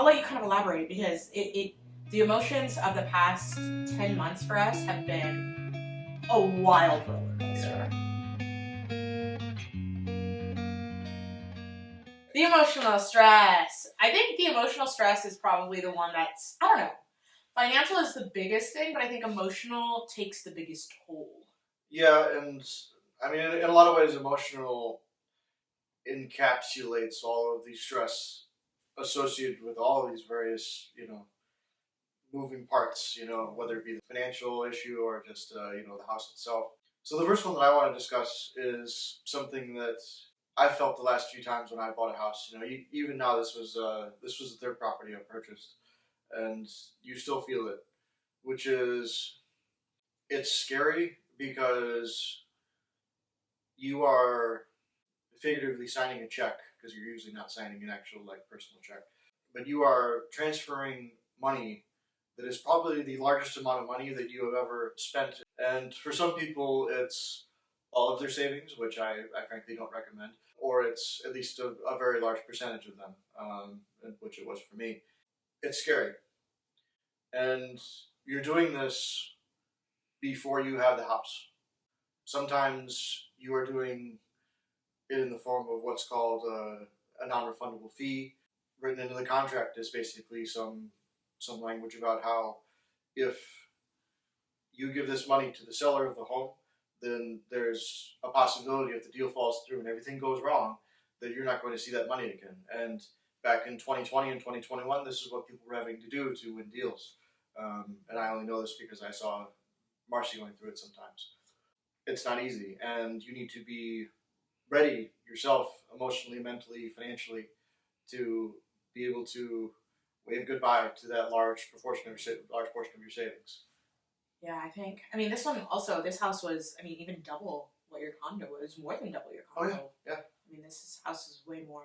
I'll let you kind of elaborate because the emotions of the past 10 months for us have been a wild roller coaster. The emotional stress. I think the emotional stress is probably the one that's, I don't know. Financial is the biggest thing, but I think emotional takes the biggest toll. Yeah, and I mean, in a lot of ways, emotional encapsulates all of the stress associated with all of these various, moving parts, whether it be the financial issue or just, the house itself. So the first one that I want to discuss is something that I felt the last few times when I bought a house. Even now this was the third property I purchased, and you still feel it, which is it's scary because you are figuratively signing a check because you're usually not signing an actual personal check, but you are transferring money that is probably the largest amount of money that you have ever spent. And for some people, it's all of their savings, which I frankly don't recommend, or it's at least a very large percentage of them, which it was for me. It's scary. And you're doing this before you have the house. Sometimes you are doing it in the form of what's called a non-refundable fee. Written into the contract is basically some language about how if you give this money to the seller of the home, then there's a possibility if the deal falls through and everything goes wrong, that you're not going to see that money again. And back in 2020 and 2021, this is what people were having to do to win deals. And I only know this because I saw Marcy going through it sometimes. It's not easy, and you need to be ready yourself, emotionally, mentally, financially, to be able to wave goodbye to that large portion of your savings. Yeah, I mean, this house was, even double what your condo was, more than double your condo. Oh, yeah. I mean, this house is way more.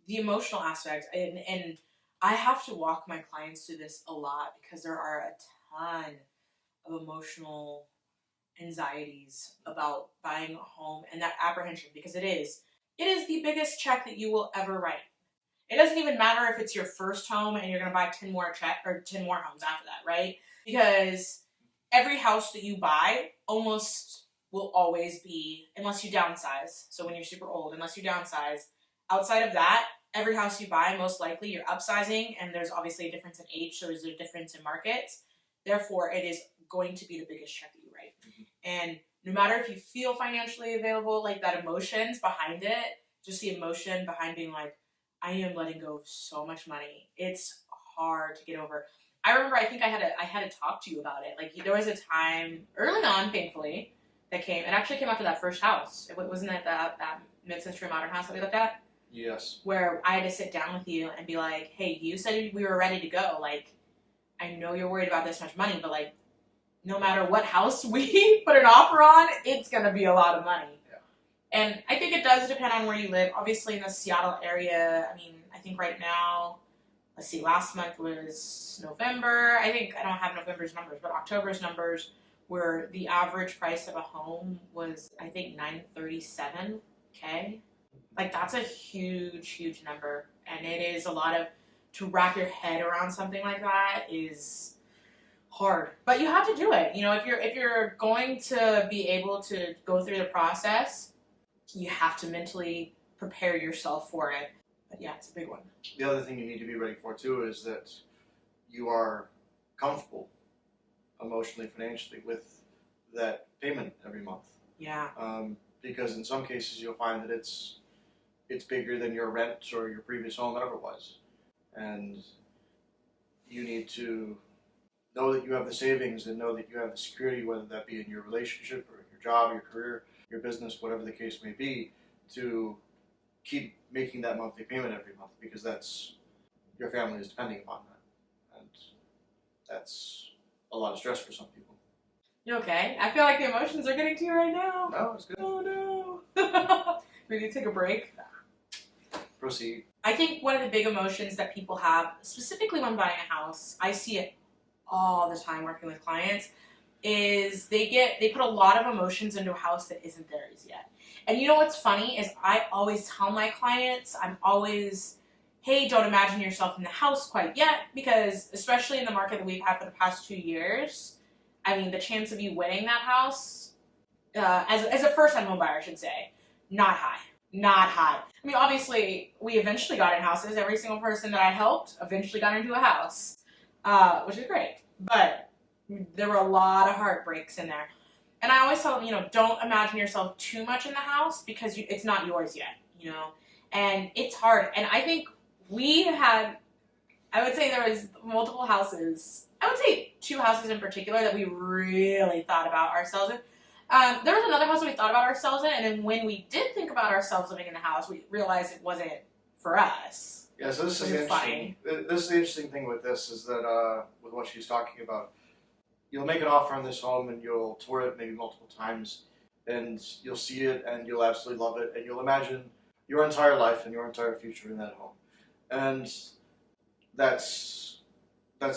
The emotional aspect, and I have to walk my clients through this a lot because there are a ton of emotional anxieties about buying a home and that apprehension, because it is the biggest check that you will ever write. It doesn't even matter if it's your first home and you're going to buy 10 more homes after that, right? Because every house that you buy almost will always be, unless you downsize. So when you're super old, unless you downsize, outside of that, every house you buy, most likely you're upsizing, and there's obviously a difference in age, so there's a difference in markets. Therefore, it is going to be the biggest check that you write. Mm-hmm. And no matter if you feel financially available, that emotions behind it, just the emotion behind being I am letting go of so much money. It's hard to get over. I remember, I think I had to talk to you about it. There was a time early on, thankfully, it actually came after that first house. Wasn't it that mid-century modern house that we looked at? Yes. Where I had to sit down with you and be like, hey, you said we were ready to go. I know you're worried about this much money, but no matter what house we put an offer on, it's going to be a lot of money. Yeah. And I think it does depend on where you live. Obviously, in the Seattle area, I think right now, let's see, last month was November. I don't have November's numbers, but October's numbers were the average price of a home was, I think, $937K. That's a huge, huge number. And it is a lot to wrap your head around something like that is hard, but you have to do it. If you're going to be able to go through the process, you have to mentally prepare yourself for it. But yeah, it's a big one. The other thing you need to be ready for too is that you are comfortable emotionally, financially with that payment every month. Yeah. Because in some cases you'll find that it's bigger than your rent or your previous home ever was, and you need to know that you have the savings and know that you have the security, whether that be in your relationship or your job, your career, your business, whatever the case may be, to keep making that monthly payment every month, because that's your family is depending upon that, and that's a lot of stress for some people. You okay? I feel like the emotions are getting to you right now. No, it's good. Oh no. We need to take a break. Proceed. I think one of the big emotions that people have, specifically when buying a house, I see it all the time working with clients, is they put a lot of emotions into a house that isn't theirs yet. And you know what's funny is I always tell my clients, hey, don't imagine yourself in the house quite yet, because especially in the market that we've had for the past 2 years, I mean, the chance of you winning that house, as a first-time home buyer, I should say, not high. Not high. I mean, obviously, we eventually got in houses. Every single person that I helped eventually got into a house, which is great. But there were a lot of heartbreaks in there. And I always tell them, don't imagine yourself too much in the house because it's not yours yet, And it's hard. And I think I would say there was multiple houses. I would say 2 houses in particular that we really thought about ourselves in. There was another house that we thought about ourselves in, and then when we did think about ourselves living in the house, we realized it wasn't for us. Yeah, so this is interesting. This is the interesting thing with this is that with what she's talking about, you'll make an offer on this home and you'll tour it maybe multiple times, and you'll see it and you'll absolutely love it, and you'll imagine your entire life and your entire future in that home, and that's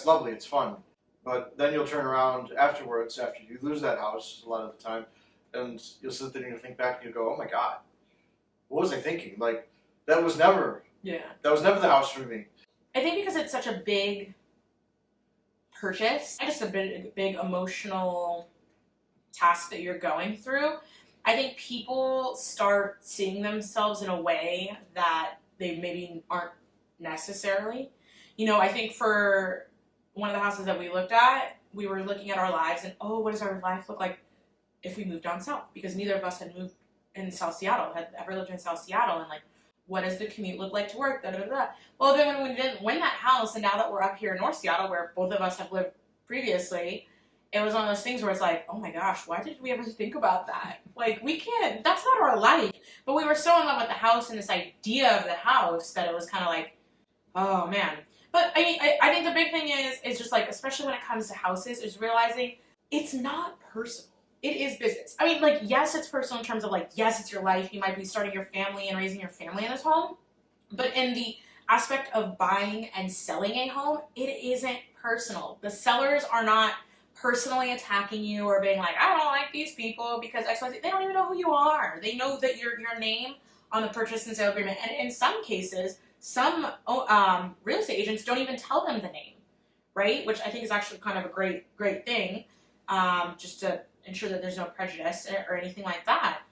lovely. It's fun. But then you'll turn around afterwards, after you lose that house a lot of the time, and you'll sit there and you'll think back and you'll go, oh my God, what was I thinking? Like, that was never the house for me. I think because it's such a big purchase, and just a big emotional task that you're going through, I think people start seeing themselves in a way that they maybe aren't necessarily. I think for one of the houses that we looked at, we were looking at our lives and, what does our life look like if we moved down south? Because neither of us had moved in South Seattle, had ever lived in South Seattle, and what does the commute look like to work? Well, then when we didn't win that house, and now that we're up here in North Seattle, where both of us have lived previously, it was one of those things where it's like, oh my gosh, why did we ever think about that? We can't, that's not our life. But we were so in love with the house and this idea of the house that it was kind of like, oh man. But I mean, I think the big thing is just especially when it comes to houses, is realizing it's not personal. It is business. I mean, yes, it's personal in terms of yes, it's your life. You might be starting your family and raising your family in this home. But in the aspect of buying and selling a home, it isn't personal. The sellers are not personally attacking you or being like, I don't like these people because XYZ. They don't even know who you are. They know that your name on the purchase and sale agreement. And in some cases, some real estate agents don't even tell them the name, right? Which I think is actually kind of a great thing, just to ensure that there's no prejudice or anything like that.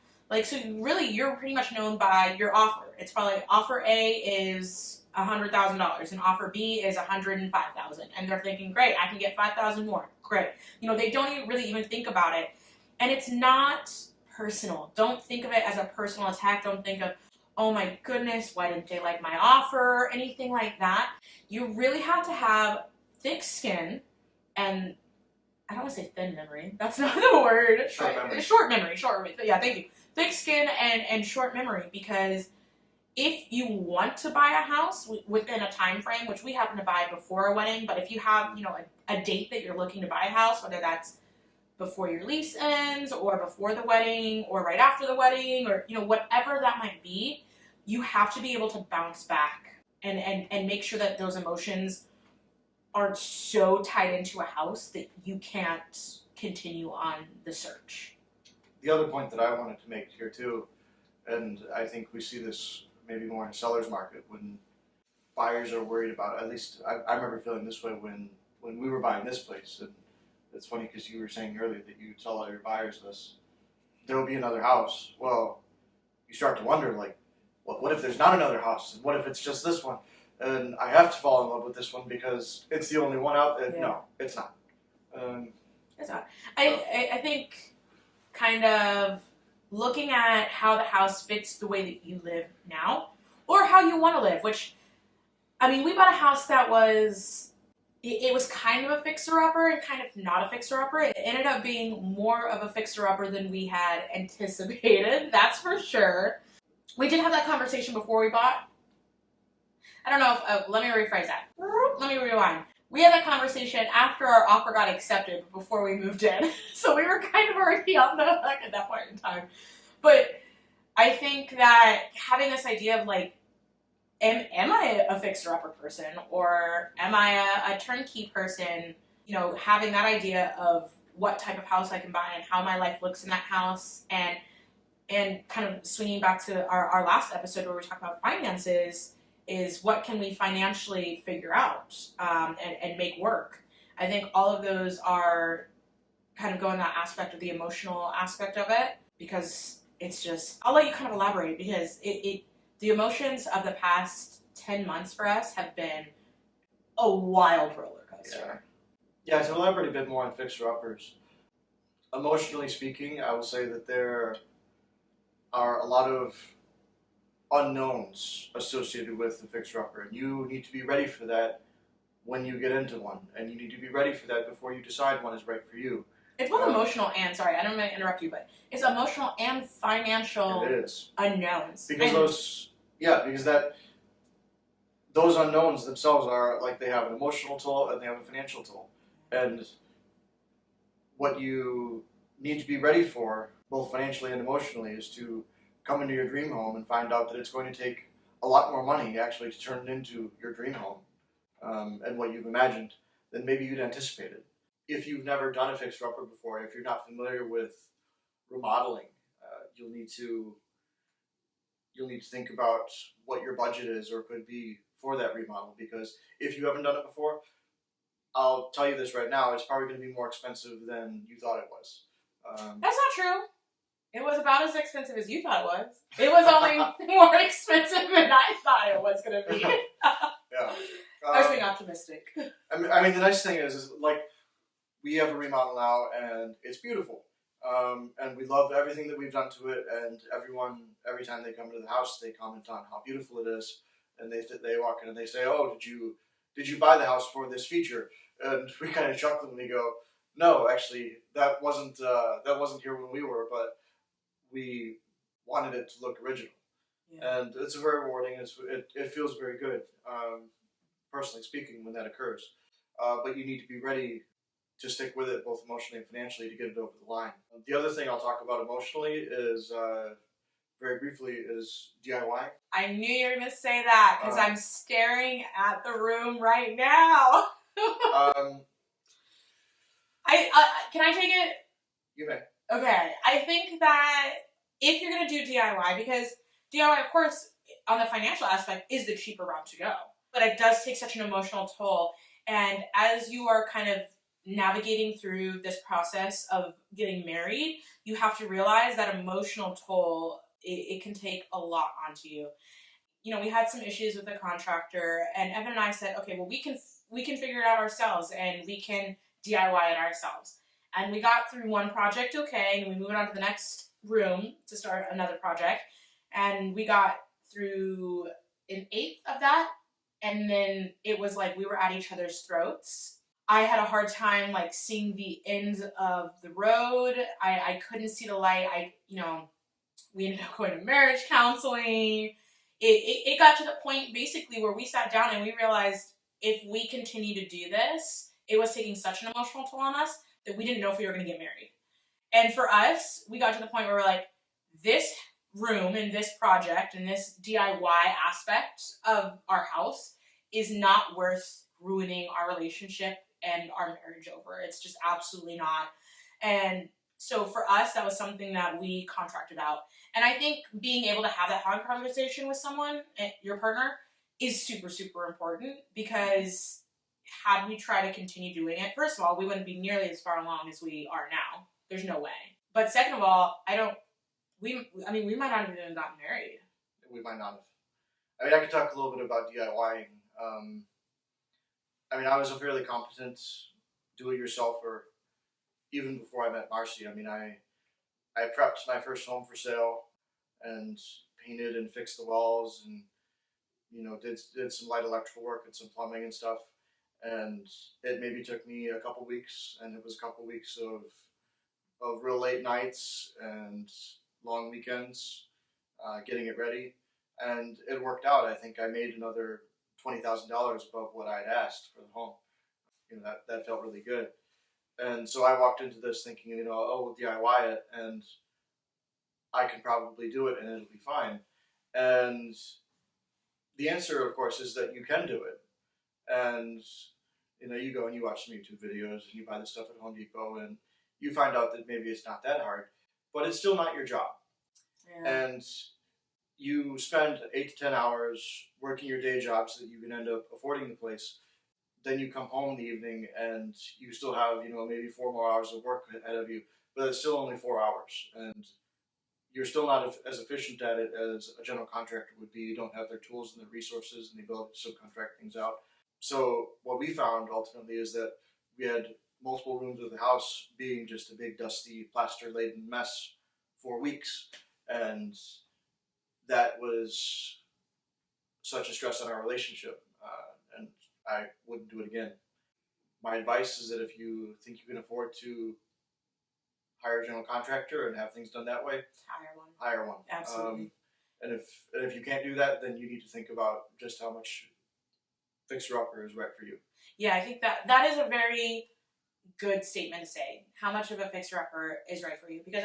So really, you're pretty much known by your offer. It's probably offer A is $100,000 and offer B is $105,000, and they're thinking, great, I can get $5,000 more. Great. They don't even think about it, and it's not personal. Don't think of it as a personal attack. Don't think of, oh my goodness, why didn't they like my offer, or anything like that. You really have to have thick skin, and I don't want to say thin memory. That's not the word. Short memory. Short memory. Yeah, thank you. Thick skin and short memory, because if you want to buy a house within a time frame, which we happen to buy before a wedding, but if you have, a date that you're looking to buy a house, whether that's before your lease ends or before the wedding or right after the wedding or, whatever that might be, you have to be able to bounce back and make sure that those emotions aren't so tied into a house that you can't continue on the search. The other point that I wanted to make here too, and I think we see this maybe more in a seller's market when buyers are worried about, at least I remember feeling this way when we were buying this place. And it's funny because you were saying earlier that you tell all your buyers this, there will be another house. Well, you start to wonder, what if there's not another house? And what if it's just this one? And I have to fall in love with this one because it's the only one out there. Yeah. No, it's not. It's not. I think kind of looking at how the house fits the way that you live now, or how you want to live, which, I mean, we bought a house that was, it was kind of a fixer-upper and kind of not a fixer-upper. It ended up being more of a fixer-upper than we had anticipated, that's for sure. We did have that conversation before we bought. I don't know if, let me rephrase that. Let me rewind. We had that conversation after our offer got accepted, but before we moved in. So we were kind of already on the hook at that point in time. But I think that having this idea of am I a fixer-upper person, or am I a turnkey person? Having that idea of what type of house I can buy and how my life looks in that house, and kind of swinging back to our last episode where we were talking about finances, is what can we financially figure out and make work. I think all of those are kind of go in that aspect of the emotional aspect of it, because it's just, I'll let you kind of elaborate, because the emotions of the past 10 months for us have been a wild roller coaster. Yeah, to elaborate a bit more on fixer-uppers, emotionally speaking, I will say that there are a lot of unknowns associated with the fixer-upper, and you need to be ready for that when you get into one, and you need to be ready for that before you decide one is right for you. It's both emotional and, sorry, I don't mean to interrupt you, but it's emotional and financial unknowns. Because those unknowns themselves are like, they have an emotional toll and they have a financial toll. And what you need to be ready for, both financially and emotionally, is to come into your dream home and find out that it's going to take a lot more money actually to turn it into your dream home, and what you've imagined than maybe you'd anticipated. If you've never done a fixer-upper before, if you're not familiar with remodeling, you'll need to think about what your budget is or could be for that remodel, because if you haven't done it before, I'll tell you this right now, it's probably going to be more expensive than you thought it was. That's not true. It was about as expensive as you thought it was. It was only more expensive than I thought it was going to be. Yeah. I was being optimistic. I mean, the nice thing is like, we have a remodel now, and it's beautiful. And we love everything that we've done to it, and every time they come to the house, they comment on how beautiful it is, and they walk in and they say, "Oh, did you buy the house for this feature?" And we kind of chuckle and we go, "No, actually, that wasn't here when we were, but we wanted it to look original." Yeah. And it's very rewarding. It feels very good, personally speaking, when that occurs. But you need to be ready to stick with it, both emotionally and financially, to get it over the line. The other thing I'll talk about emotionally is, very briefly, is DIY. I knew you were going to say that, because I'm staring at the room right now. Can I take it? You may. Okay, I think that if you're going to do DIY, because DIY, of course, on the financial aspect, is the cheaper route to go. But it does take such an emotional toll. And as you are kind of navigating through this process of getting married, you have to realize that emotional toll, it can take a lot onto you. You know, we had some issues with the contractor, and Evan and I said, okay, well, we can figure it out ourselves, and we can DIY it ourselves. And we got through one project okay, and we moved on to the next room to start another project, and we got through an eighth of that, and then it was like we were at each other's throats. I had a hard time like seeing the end of the road. I couldn't see the light. We ended up going to marriage counseling. It got to the point basically where we sat down and we realized if we continue to do this, it was taking such an emotional toll on us that we didn't know if we were going to get married. And for us, we got to the point where we're like, this room and this project and this DIY aspect of our house is not worth ruining our relationship and our marriage over. It's just absolutely not. And so for us, that was something that we contracted out. And I think being able to have that hard conversation with someone, your partner, is super, super important, because had we tried to continue doing it, first of all, we wouldn't be nearly as far along as we are now. There's no way. But second of all, we might not have even gotten married. We might not have. I mean, I could talk a little bit about DIYing. I was a fairly competent do-it-yourselfer even before I met Marcy. I mean, I prepped my first home for sale and painted and fixed the walls and, did some light electrical work and some plumbing and stuff. And it maybe took me a couple weeks, and it was a couple weeks of real late nights and long weekends getting it ready. And it worked out. I think I made another $20,000 above what I'd asked for the home. That felt really good. And so I walked into this thinking, we'll DIY it, and I can probably do it, and it'll be fine. And the answer, of course, is that you can do it. And, you go and you watch some YouTube videos, and you buy the stuff at Home Depot, and you find out that maybe it's not that hard, but it's still not your job. Yeah. And you spend 8 to 10 hours working your day job so that you can end up affording the place. Then you come home in the evening and you still have, maybe 4 more hours of work ahead of you, but it's still only 4 hours. And you're still not as efficient at it as a general contractor would be. You don't have their tools and the resources and the ability to subcontract things out. So what we found ultimately is that we had multiple rooms of the house being just a big dusty plaster-laden mess for weeks. And that was such a stress on our relationship, and I wouldn't do it again. My advice is that if you think you can afford to hire a general contractor and have things done that way, hire one. Absolutely. And if you can't do that, then you need to think about just how much fixer-upper is right for you. Yeah, I think that is a very good statement to say. How much of a fixer-upper is right for you? Because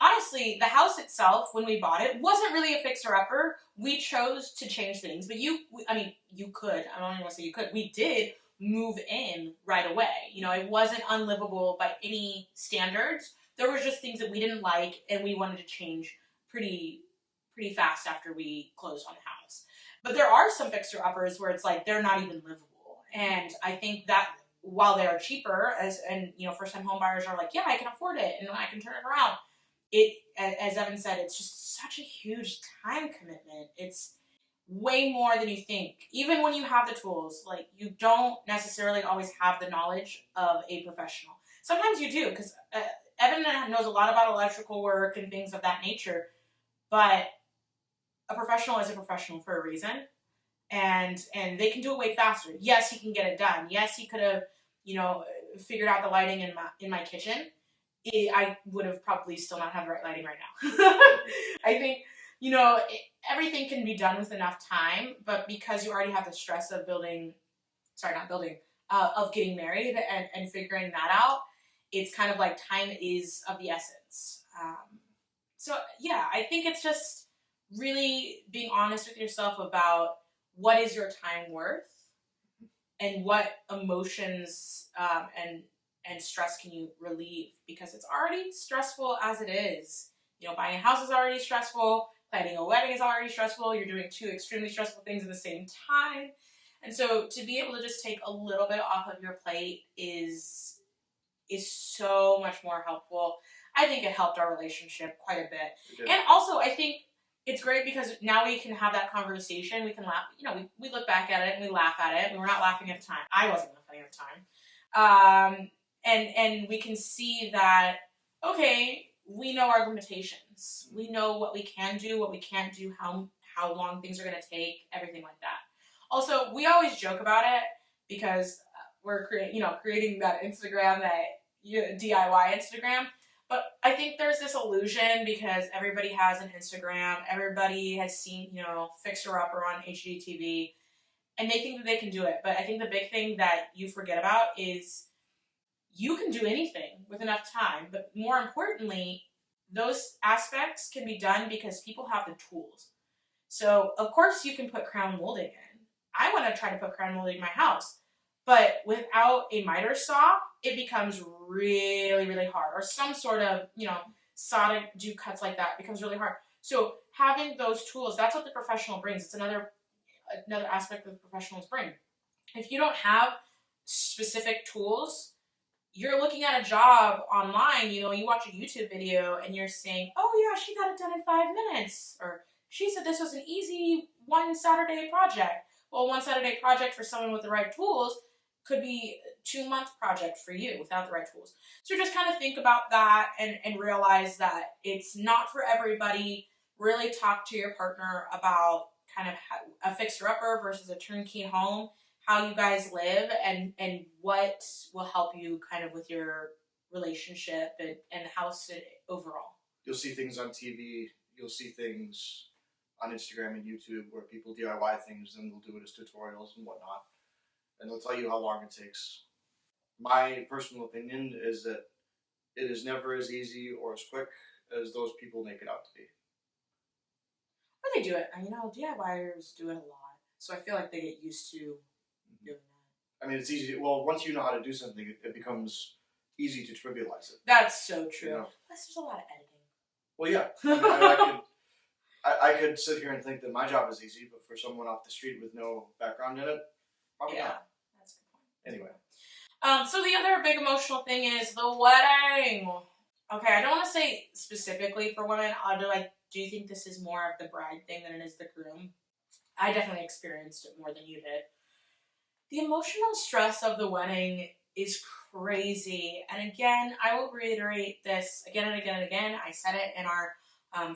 honestly, the house itself, when we bought it, wasn't really a fixer-upper. We chose to change things, but you could. I don't even want to say you could. We did move in right away. It wasn't unlivable by any standards. There was just things that we didn't like, and we wanted to change pretty fast after we closed on the house. But there are some fixer-uppers where it's like they're not even livable, and I think that while they are cheaper, first-time home buyers are like, yeah, I can afford it, and I can turn it around. As Evan said, it's just such a huge time commitment. It's way more than you think. Even when you have the tools, you don't necessarily always have the knowledge of a professional. Sometimes you do, because Evan knows a lot about electrical work and things of that nature, but a professional is a professional for a reason, and they can do it way faster. Yes, he can get it done. Yes, he could have, figured out the lighting in my kitchen. I would have probably still not had the right lighting right now. I think, everything can be done with enough time, but because you already have the stress of of getting married and figuring that out, it's kind of like time is of the essence. So yeah, I think it's just really being honest with yourself about what is your time worth and what emotions and stress can you relieve, because it's already stressful as it is. Buying a house is already stressful. Planning a wedding is already stressful. You're doing two extremely stressful things at the same time. And so to be able to just take a little bit off of your plate is so much more helpful. I think it helped our relationship quite a bit. And also I think it's great because now we can have that conversation. We can laugh. We look back at it and we laugh at it. We were not laughing at the time. I wasn't laughing at the time. And we can see that, okay, we know our limitations. We know what we can do, what we can't do, how long things are going to take, everything like that. Also, we always joke about it because we're creating that Instagram, that DIY Instagram. But I think there's this illusion because everybody has an Instagram, everybody has seen, Fixer Upper on HGTV, and they think that they can do it. But I think the big thing that you forget about is you can do anything with enough time, but more importantly, those aspects can be done because people have the tools. So, of course, you can put crown molding in. I want to try to put crown molding in my house, but without a miter saw, it becomes really, really hard. Or some sort of, saw to do cuts like that becomes really hard. So having those tools, that's what the professional brings. It's another aspect that the professionals bring. If you don't have specific tools, you're looking at a job online, you watch a YouTube video and you're saying, oh yeah, she got it done in 5 minutes. Or she said this was an easy one Saturday project. Well, one Saturday project for someone with the right tools could be a 2-month project for you without the right tools. So just kind of think about that and realize that it's not for everybody. Really talk to your partner about kind of a fixer-upper versus a turnkey home, how you guys live, and what will help you kind of with your relationship and the house overall. You'll see things on TV, you'll see things on Instagram and YouTube where people DIY things and they'll do it as tutorials and whatnot. And they'll tell you how long it takes. My personal opinion is that it is never as easy or as quick as those people make it out to be. Or they do it. DIYers do it a lot. So I feel like they get used to doing that. It's easy. Well, once you know how to do something, it becomes easy to trivialize it. That's so true. Plus, there's a lot of editing. Well, yeah. I could sit here and think that my job is easy, but for someone off the street with no background in it, probably not. That's a good point. Anyway. So the other big emotional thing is the wedding. Okay, I don't want to say specifically for women, although I do think this is more of the bride thing than it is the groom. I definitely experienced it more than you did. The emotional stress of the wedding is crazy. And again, I will reiterate this again and again and again. I said it in our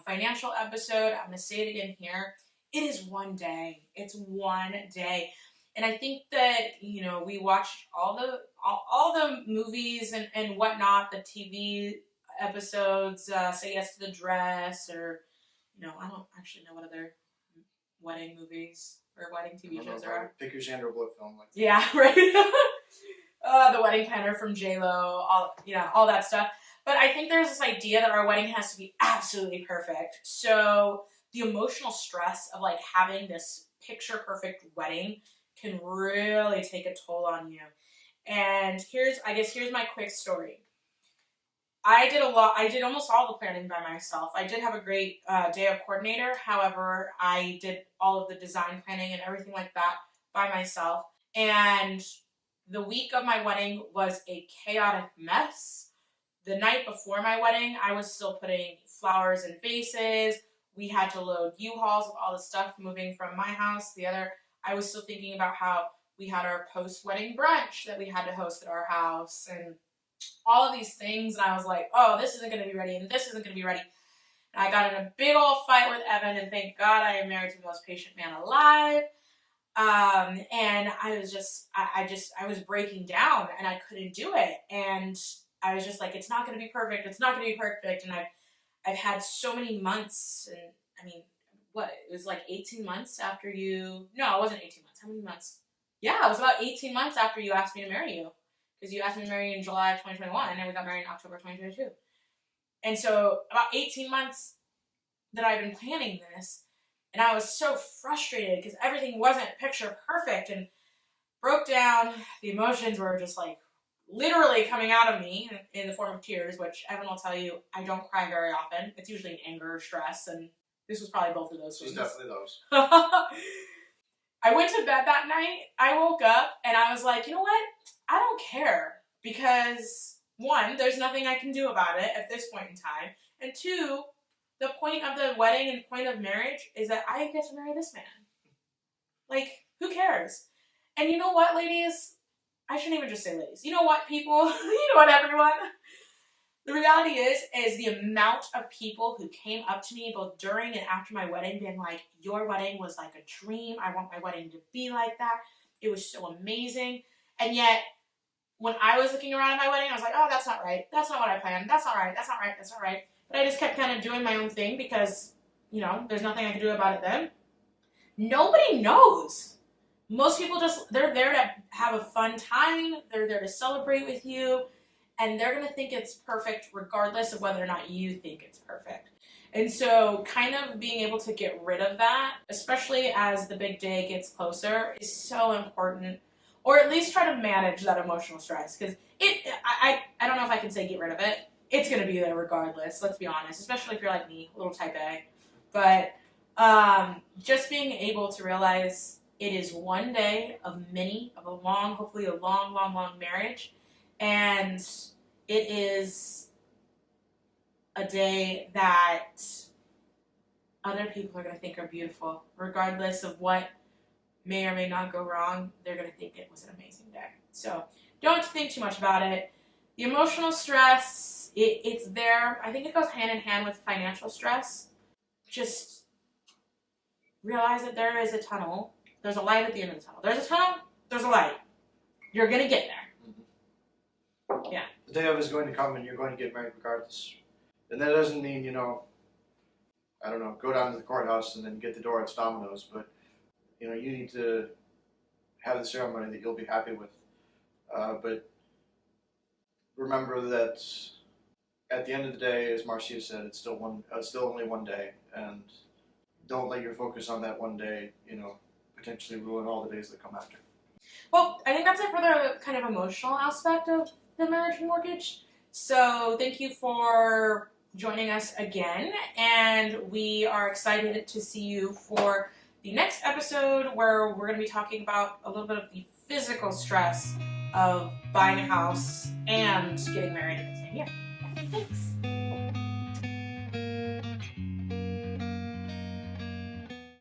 financial episode. I'm going to say it again here. It is one day. It's one day. And I think that, you know, we watch all the movies and whatnot, the TV episodes, Say Yes to the Dress, or, you know, I don't actually know what other wedding movies or wedding TV shows there are. Pick your Sandra Bullock film. Like yeah, right. The Wedding Planner from J-Lo, all that stuff. But I think there's this idea that our wedding has to be absolutely perfect. So the emotional stress of like having this picture perfect wedding can really take a toll on you. And here's my quick story. I did almost all the planning by myself. I did have a great day of coordinator. However, I did all of the design planning and everything like that by myself. And the week of my wedding was a chaotic mess. The night before my wedding, I was still putting flowers in vases. We had to load U-Hauls with all the stuff moving from my house to the other. I was still thinking about how we had our post-wedding brunch that we had to host at our house and all of these things. And I was like, oh, this isn't going to be ready and this isn't going to be ready. And I got in a big old fight with Evan, and thank God I am married to the most patient man alive. And I was I was breaking down and I couldn't do it. And I was just like, it's not going to be perfect. It's not going to be perfect. And I've had so many months, and I mean, it was like 18 months after no, it wasn't 18 months. How many months? Yeah, it was about 18 months after you asked me to marry you. Because you asked me to marry you in July of 2021, and we got married in October 2022. And so about 18 months that I've been planning this, and I was so frustrated because everything wasn't picture perfect and broke down. The emotions were just like literally coming out of me in the form of tears, which Evan will tell you, I don't cry very often. It's usually anger or stress, and this was probably both of those things. It was definitely those. I went to bed that night. I woke up and I was like, you know what? I don't care, because one, there's nothing I can do about it at this point in time. And two, the point of the wedding and point of marriage is that I get to marry this man. Like, who cares? And you know what, ladies? I shouldn't even just say ladies. You know what, people? You know what, everyone? The reality is the amount of people who came up to me both during and after my wedding being like, your wedding was like a dream. I want my wedding to be like that. It was so amazing. And yet, when I was looking around at my wedding, I was like, oh, that's not right. That's not what I planned. That's not right. That's not right. That's not right. But I just kept kind of doing my own thing because, you know, there's nothing I can do about it then. Nobody knows. Most people they're there to have a fun time. They're there to celebrate with you. And they're going to think it's perfect regardless of whether or not you think it's perfect. And so kind of being able to get rid of that, especially as the big day gets closer, is so important. Or at least try to manage that emotional stress. Because I don't know if I can say get rid of it. It's going to be there regardless, let's be honest. Especially if you're like me, a little type A. But just being able to realize it is one day of hopefully a long marriage. And it is a day that other people are going to think are beautiful. Regardless of what may or may not go wrong, they're going to think it was an amazing day. So don't think too much about it. The emotional stress, it's there. I think it goes hand in hand with financial stress. Just realize that there is a tunnel. There's a light at the end of the tunnel. There's a tunnel, there's a light. You're going to get there. Yeah. The day of is going to come and you're going to get married regardless. And that doesn't mean, I don't know, go down to the courthouse and then get the door at Domino's, but, you need to have the ceremony that you'll be happy with. But remember that at the end of the day, as Marcia said, it's still only one day, and don't let your focus on that one day, potentially ruin all the days that come after. Well, I think that's it for the kind of emotional aspect of the marriage and mortgage. So thank you for joining us again, and we are excited to see you for the next episode where we're going to be talking about a little bit of the physical stress of buying a house and getting married in the same year. Thanks.